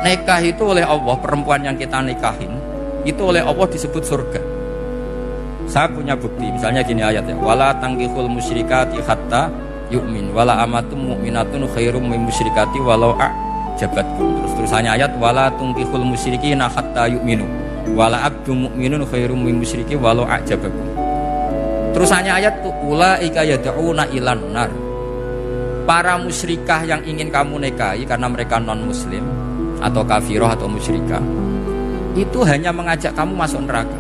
Nikah itu oleh Allah, perempuan yang kita nikahin itu oleh Allah disebut surga. Saya punya bukti, misalnya gini ayatnya, wala tangkihul musyrikati hatta yu'min wala amatum mu'minatun khairum min musyrikati walau a'jabatkum. Terusannya ayat wala tangkihul musyrikina hatta yu'minu wala abdu mu'minun khairum min musyriki walau a'jabakum. Terusannya ayat ulaika yad'una ilan nar. Para musyrikah yang ingin kamu nikahi karena mereka non muslim atau kafirah atau musyrikah itu hanya mengajak kamu masuk neraka.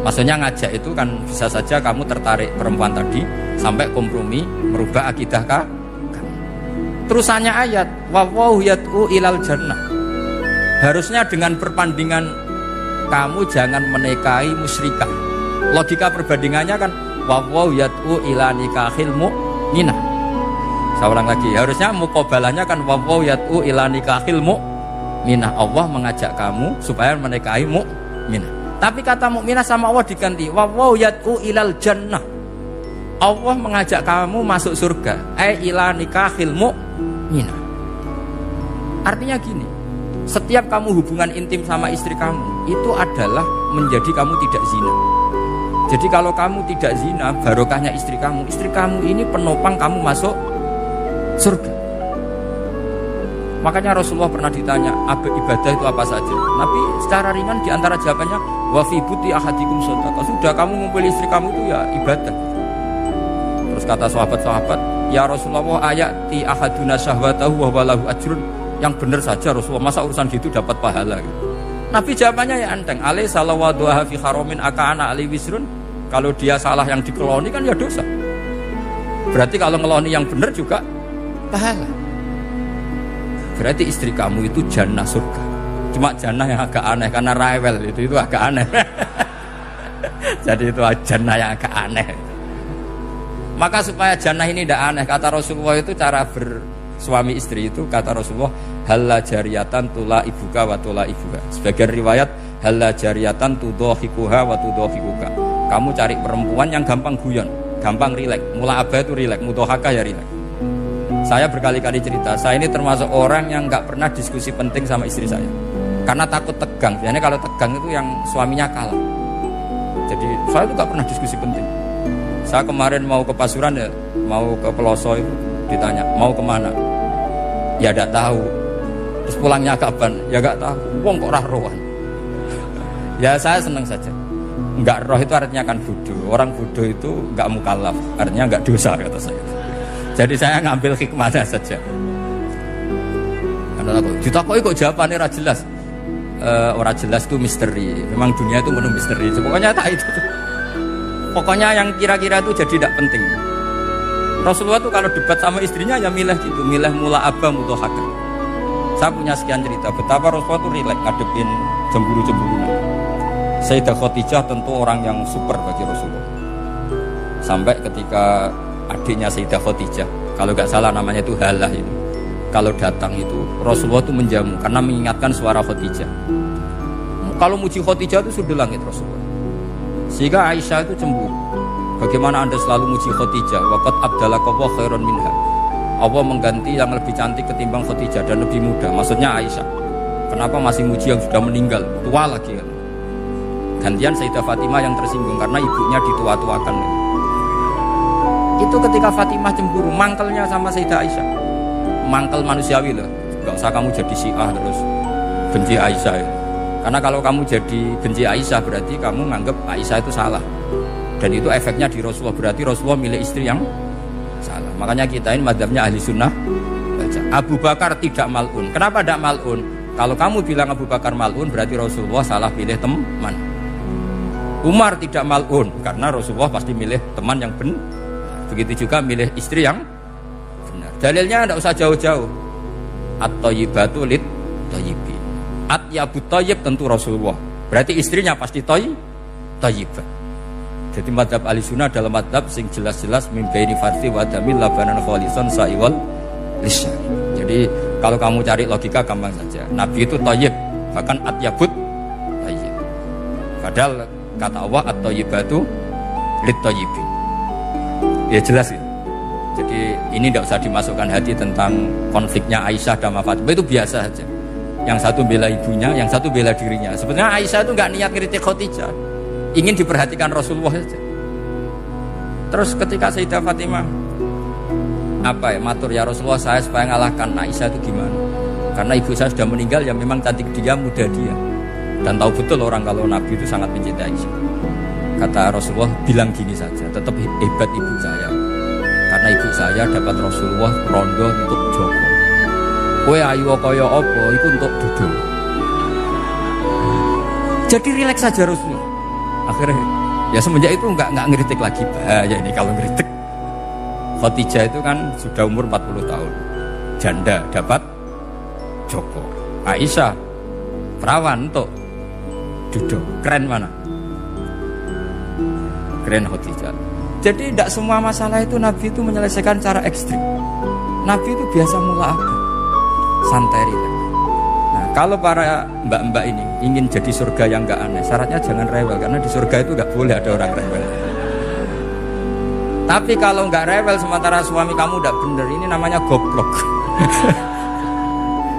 Maksudnya ngajak itu kan bisa saja kamu tertarik perempuan tadi sampai kompromi merubah akidah kamu. Terusannya ayat wallahu yad'u ilal jannah. Harusnya dengan perbandingan kamu jangan menikahi musyrikah. Logika perbandingannya kan wallahu yad'u ila nikahil mu'minah. Saya ulang lagi, harusnya muqabalahnya kan wallahu yad'u ila nikahil mu'minah. Allah mengajak kamu supaya menikahi mu'minah. Tapi kata mukminah sama Allah diganti wallahu yad'u ilal jannah. Allah mengajak kamu masuk surga. Ila nikahil mu'minah. Artinya gini, setiap kamu hubungan intim sama istri kamu itu adalah menjadi kamu tidak zina. Jadi kalau kamu tidak zina, barokahnya istri kamu ini penopang kamu masuk surga. Makanya Rasulullah pernah ditanya ibadah itu apa saja. Nabi secara ringan diantara jawabannya wa fi buti ahadikum shadaqah. Sudah kamu ngumpul istri kamu itu ya ibadah. Terus kata sahabat-sahabat, ya Rasulullah ayati ahaduna syahwatahu wa walahu ajrun. Yang benar saja Rasulullah, masa urusan gitu dapat pahala gitu. Nabi jawabannya ya enteng, alai salawaduha fi haramin aka'ana ali wisrun. Kalau dia salah yang dikeloni kan ya dosa. Berarti kalau ngeloni yang benar juga pahala. Berarti istri kamu itu jannah surga. Cuma jannah yang agak aneh karena rewel itu agak aneh. Jadi itu jannah yang agak aneh. Maka supaya jannah ini tidak aneh, kata Rasulullah itu cara bersuami istri itu kata Rasulullah halla jariyatan tula ibuka wa tula ibuka. Sebagian riwayat halla jariyatan tudhahikuha wa tudhahikuka. Kamu cari perempuan yang gampang guyon, gampang rileks. Mula abah itu rileks, mudhahaka ya rileks. Saya berkali-kali cerita, saya ini termasuk orang yang nggak pernah diskusi penting sama istri saya, karena takut tegang. Biasanya kalau tegang itu yang suaminya kalah. Jadi saya itu nggak pernah diskusi penting. Saya kemarin mau ke Pasuruan ya, mau ke Peloso itu ditanya mau kemana, ya nggak tahu. Terus pulangnya kapan, ya nggak tahu. Wong kok roh-rohan. Ya saya senang saja. Nggak roh itu artinya kan bodoh. Orang bodoh itu nggak mukallaf, artinya nggak dosa kata saya. Jadi saya ngambil hikmahnya saja. Karena aku ditakoi kok jawabannya ora jelas. Ora jelas itu misteri. Memang dunia itu penuh misteri. Pokoknya tak itu. Pokoknya yang kira-kira itu jadi tidak penting. Rasulullah itu kalau debat sama istrinya ya milih gitu, milih mula abah mudhahaka. Saya punya sekian cerita betapa Rasulullah itu rileks ngadepin cemburu-cemburuan. Sayyidah Khadijah tentu orang yang super bagi Rasulullah. Sampai ketika adiknya Sayyidah Khadijah, kalau nggak salah namanya itu Halah itu, kalau datang itu Rasulullah itu menjamu karena mengingatkan suara Khadijah. Kalau muji Khadijah itu sudah langit Rasulullah. Sehingga Aisyah itu cemburu. Bagaimana anda selalu muji Khadijah? Waqad abdalakallahu khairan minha. Allah mengganti yang lebih cantik ketimbang Khadijah dan lebih muda. Maksudnya Aisyah. Kenapa masih muji yang sudah meninggal, tua lagi kan? Gantian Sayyidah Fatimah yang tersinggung karena ibunya ditua-tuakan. Itu ketika Fatimah cemburu, mangkelnya sama Sayyidah Aisyah. Mangkel manusiawi loh. Gak usah kamu jadi Syiah terus benci Aisyah ya. Karena kalau kamu jadi benci Aisyah berarti kamu nganggep Aisyah itu salah. Dan itu efeknya di Rasulullah, berarti Rasulullah milih istri yang salah. Makanya kita ini madzhabnya ahli sunnah. Abu Bakar tidak mal'un. Kenapa tidak mal'un? Kalau kamu bilang Abu Bakar mal'un berarti Rasulullah salah pilih teman. Umar tidak mal'un karena Rasulullah pasti milih teman yang benar. Begitu juga milih istri yang benar. Dalilnya tidak usah jauh-jauh. At-thayyibatu lit-thayyibin. At-yabut thayyib tentu Rasulullah. Berarti istrinya pasti thayyibah. Jadi madhab ahli sunnah adalah madhab sing jelas-jelas min baini farthi wa damil labanan khalisan sa'iwal lisan. Jadi kalau kamu cari logika gampang saja. Nabi itu thayyib, bahkan at-yabut thayyib. Padahal kata Allah at-thayyibatu lit-thayyibin. Ya jelas ya. Jadi ini tidak usah dimasukkan hati tentang konfliknya Aisyah dan Fatimah, itu biasa saja. Yang satu bela ibunya, yang satu bela dirinya. Sebenarnya Aisyah itu nggak niat kritik Khadijah, ingin diperhatikan Rasulullah saja. Terus ketika Sayyidah Fatimah matur ya Rasulullah, saya supaya ngalahkan Aisyah itu gimana? Karena ibu saya sudah meninggal, ya memang cantik dia, muda dia, dan tahu betul orang kalau Nabi itu sangat mencintai Aisyah. Kata Rasulullah, bilang gini saja, tetap hebat ibu saya, karena ibu saya dapat Rasulullah rondo untuk Joko. Kowe ayu kaya apa iku untuk duduk. Jadi rileks saja Rasulullah. Akhirnya ya semenjak itu enggak ngeritik lagi. Bahaya ini kalau ngeritik. Khadijah itu kan sudah umur 40 tahun. Janda dapat Joko. Aisyah perawan untuk duduk. Keren mana? Keren Khadijah. Jadi tidak semua masalah itu Nabi itu menyelesaikan cara ekstrim. Nabi itu biasa mula'abah, santai rileks. Nah, kalau para mbak-mbak ini ingin jadi surga yang enggak aneh, syaratnya jangan rewel, karena di surga itu enggak boleh ada orang rewel. Tapi kalau enggak rewel sementara suami kamu enggak bener, ini namanya goblok.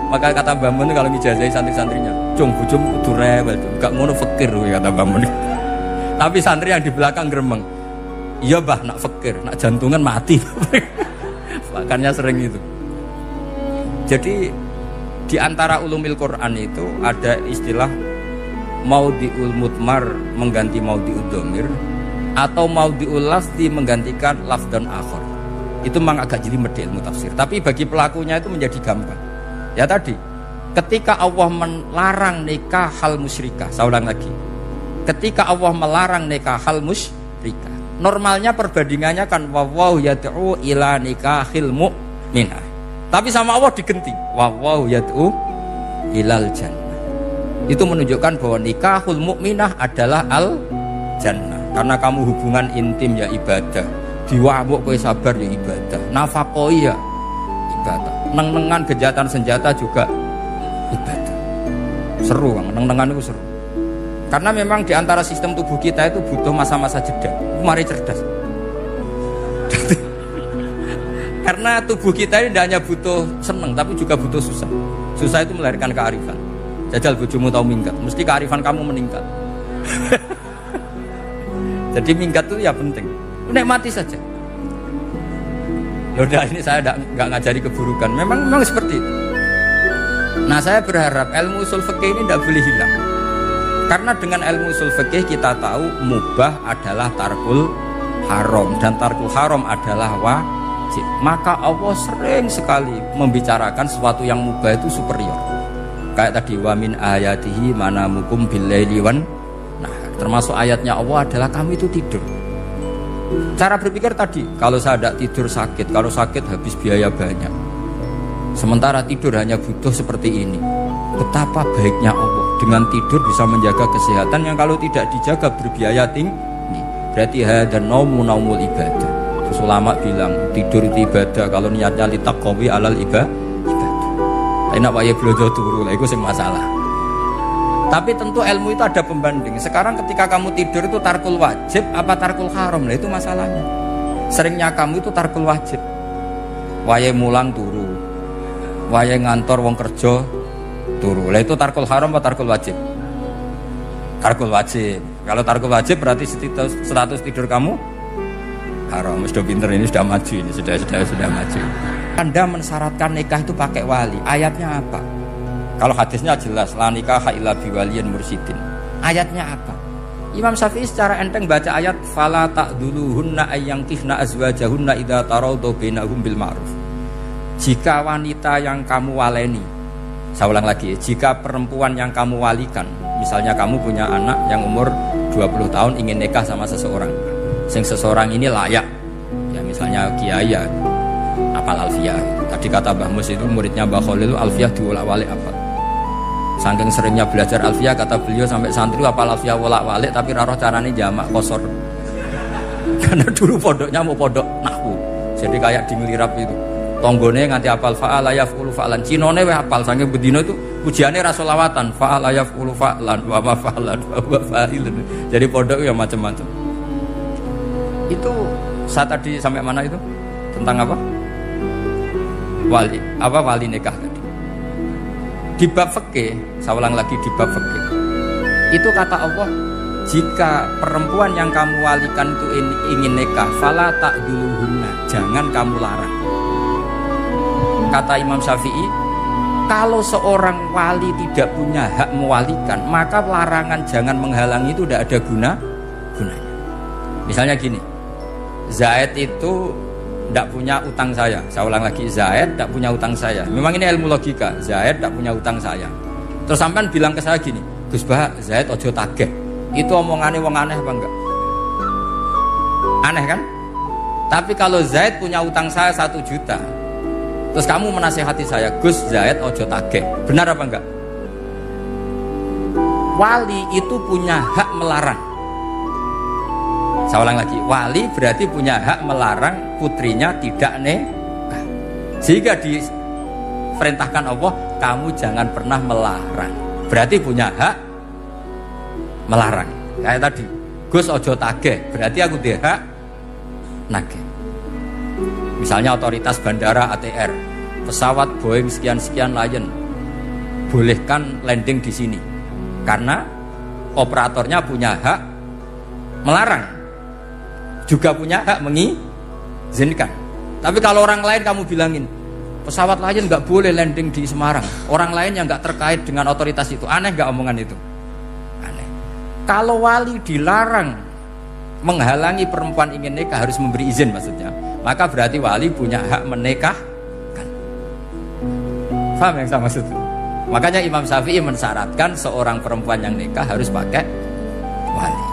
Maka kata Mbak Mun kalau ngijazahi santri-santrinya, "Cung, bojomu kudu rewel, enggak ngono fakir," kata Mbak Mun. Tapi santri yang di belakang gremeng, "Iya, Mbah, nak fakir, nak jantungan mati." Makanya sering itu. Jadi di antara ulumil Quran itu ada istilah maudhi'ul mudmar mengganti maudhi'ud dhamir, atau maudhi'ul lafzi menggantikan lafdan akhar. Itu memang agak jelimet ilmu tafsir, tapi bagi pelakunya itu menjadi gampang. Ya tadi, ketika Allah melarang nikah hal musyrikah, saya ulang lagi. Ketika Allah melarang nikah hal musyrikah, normalnya perbandingannya kan wallahu yad'u ila nikahil mu'minah. Tapi sama Allah diganti wallahu yad'u ilal jannah. Itu menunjukkan bahwa nikahul mu'minah adalah al jannah. Karena kamu hubungan intim ya ibadah, diwamuk kowe sabar ya ibadah, nafakoi ya ibadah, neng-nengan kejahatan senjata juga ibadah. Seru Bang, neng-nengan itu seru. Karena memang di antara sistem tubuh kita itu butuh masa-masa jeda. Mari cerdas. Karena tubuh kita ini tidak hanya butuh seneng, tapi juga butuh susah. Susah itu melahirkan kearifan. Jajal bojomu tahu minggat, mesti kearifan kamu meningkat. Jadi minggat itu ya penting. Nikmati saja. Udah ini saya nggak ngajari keburukan. Memang seperti itu. Nah saya berharap ilmu usul fikih ini tidak boleh hilang. Karena dengan ilmu usul fikih kita tahu mubah adalah tarkul haram dan tarkul haram adalah wajib. Maka Allah sering sekali membicarakan sesuatu yang mubah itu superior. Kayak tadi wa min ayatihi manamukum billaili wan. Nah, termasuk ayatnya Allah adalah kamu itu tidur. Cara berpikir tadi, kalau saya tidak tidur sakit, kalau sakit habis biaya banyak. Sementara tidur hanya butuh seperti ini. Betapa baiknya Allah dengan tidur bisa menjaga kesehatan yang kalau tidak dijaga berbiaya tinggi. Berarti hadan naumul ibadah. Terus ulama bilang tidur itu ibadah kalau niatnya litaqawi alal ibadah. Tapi nak wae blojo turu lha iku sing masalah. Tapi tentu ilmu itu ada pembanding. Sekarang ketika kamu tidur itu tarkul wajib apa tarkul haram? Nah itu masalahnya. Seringnya kamu itu tarkul wajib. Wae mulang turu. Wae ngantor wong kerja turu. Lah itu tarkul haram atau tarkul wajib? Tarkul wajib. Kalau tarkul wajib berarti status tidur kamu haram. Sudah pinter ini, sudah maju ini, sudah maju. Anda mensyaratkan nikah itu pakai wali. Ayatnya apa? Kalau hadisnya jelas la nikaha illa biwaliyin mursyidin. Ayatnya apa? Imam Syafi'i secara enteng baca ayat fala ta'duluhunna ayyankihna azwajahunna idza tarawdu bainahum bil ma'ruf. Jika wanita yang kamu waleni, saya ulang lagi, jika perempuan yang kamu walikan, misalnya kamu punya anak yang umur 20 tahun ingin nikah sama seseorang, sing seseorang ini layak, ya misalnya kiai ya, apal alfiyah. Tadi kata Mbah Mus itu muridnya Mbah Khalil, alfiyah diwolak-walik apa? Saking seringnya belajar alfiyah, kata beliau sampai santri apal alfiyah wolak-walik tapi raro carane jamak kosor. Karena dulu pondoknya mau pondok nahwu, jadi kayak di ngelirap itu. Tonggone nganti apal fa'ala yaf'ulu fa'lan. Cinone weh apal saking bedino itu pujiane ra selawatan fa'ala yaf'ulu fa'lan wa ma fa'lan wa fa'ilun. Jadi pondok ya macam-macam. Itu saya tadi sampai mana itu? Tentang apa? Wali nikah tadi. Di Di bab fikih, saya ulang lagi di bab fikih. Itu kata Allah, jika perempuan yang kamu walikan itu ingin nikah, fala ta'duluhunna, jangan kamu larang. Kata Imam Syafi'i, kalau seorang wali tidak punya hak mewalikan, maka larangan jangan menghalangi itu tidak ada gunanya. Misalnya gini, Zaid itu tidak punya utang saya ulang lagi, Zaid tidak punya utang saya. Memang ini ilmu logika, Zaid tidak punya utang saya. Terus sampean bilang ke saya gini, Gus Bah, Zaid ojo tageh. Itu omongannya wong aneh apa enggak? Aneh kan? Tapi kalau Zaid punya utang saya 1 juta, terus kamu menasehati saya, Gus, Zaid ojo tageh, benar apa enggak? Wali itu punya hak melarang. Saya ulang lagi, wali berarti punya hak melarang putrinya tidak nikah. Sehingga diperintahkan Allah, kamu jangan pernah melarang. Berarti punya hak melarang. Kayak tadi, Gus ojo tageh, berarti aku dia hak nageh. Misalnya otoritas bandara ATR, pesawat Boeing sekian-sekian Lion bolehkan landing di sini karena operatornya punya hak melarang, juga punya hak mengizinkan. Tapi kalau orang lain kamu bilangin pesawat Lion nggak boleh landing di Semarang, orang lain yang nggak terkait dengan otoritas itu, aneh nggak omongan itu? Aneh. Kalau wali dilarang menghalangi perempuan ingin nikah, harus memberi izin maksudnya, maka berarti wali punya hak menikahkan. Paham yang saya maksud? Makanya Imam Syafi'i mensyaratkan seorang perempuan yang nikah harus pakai wali.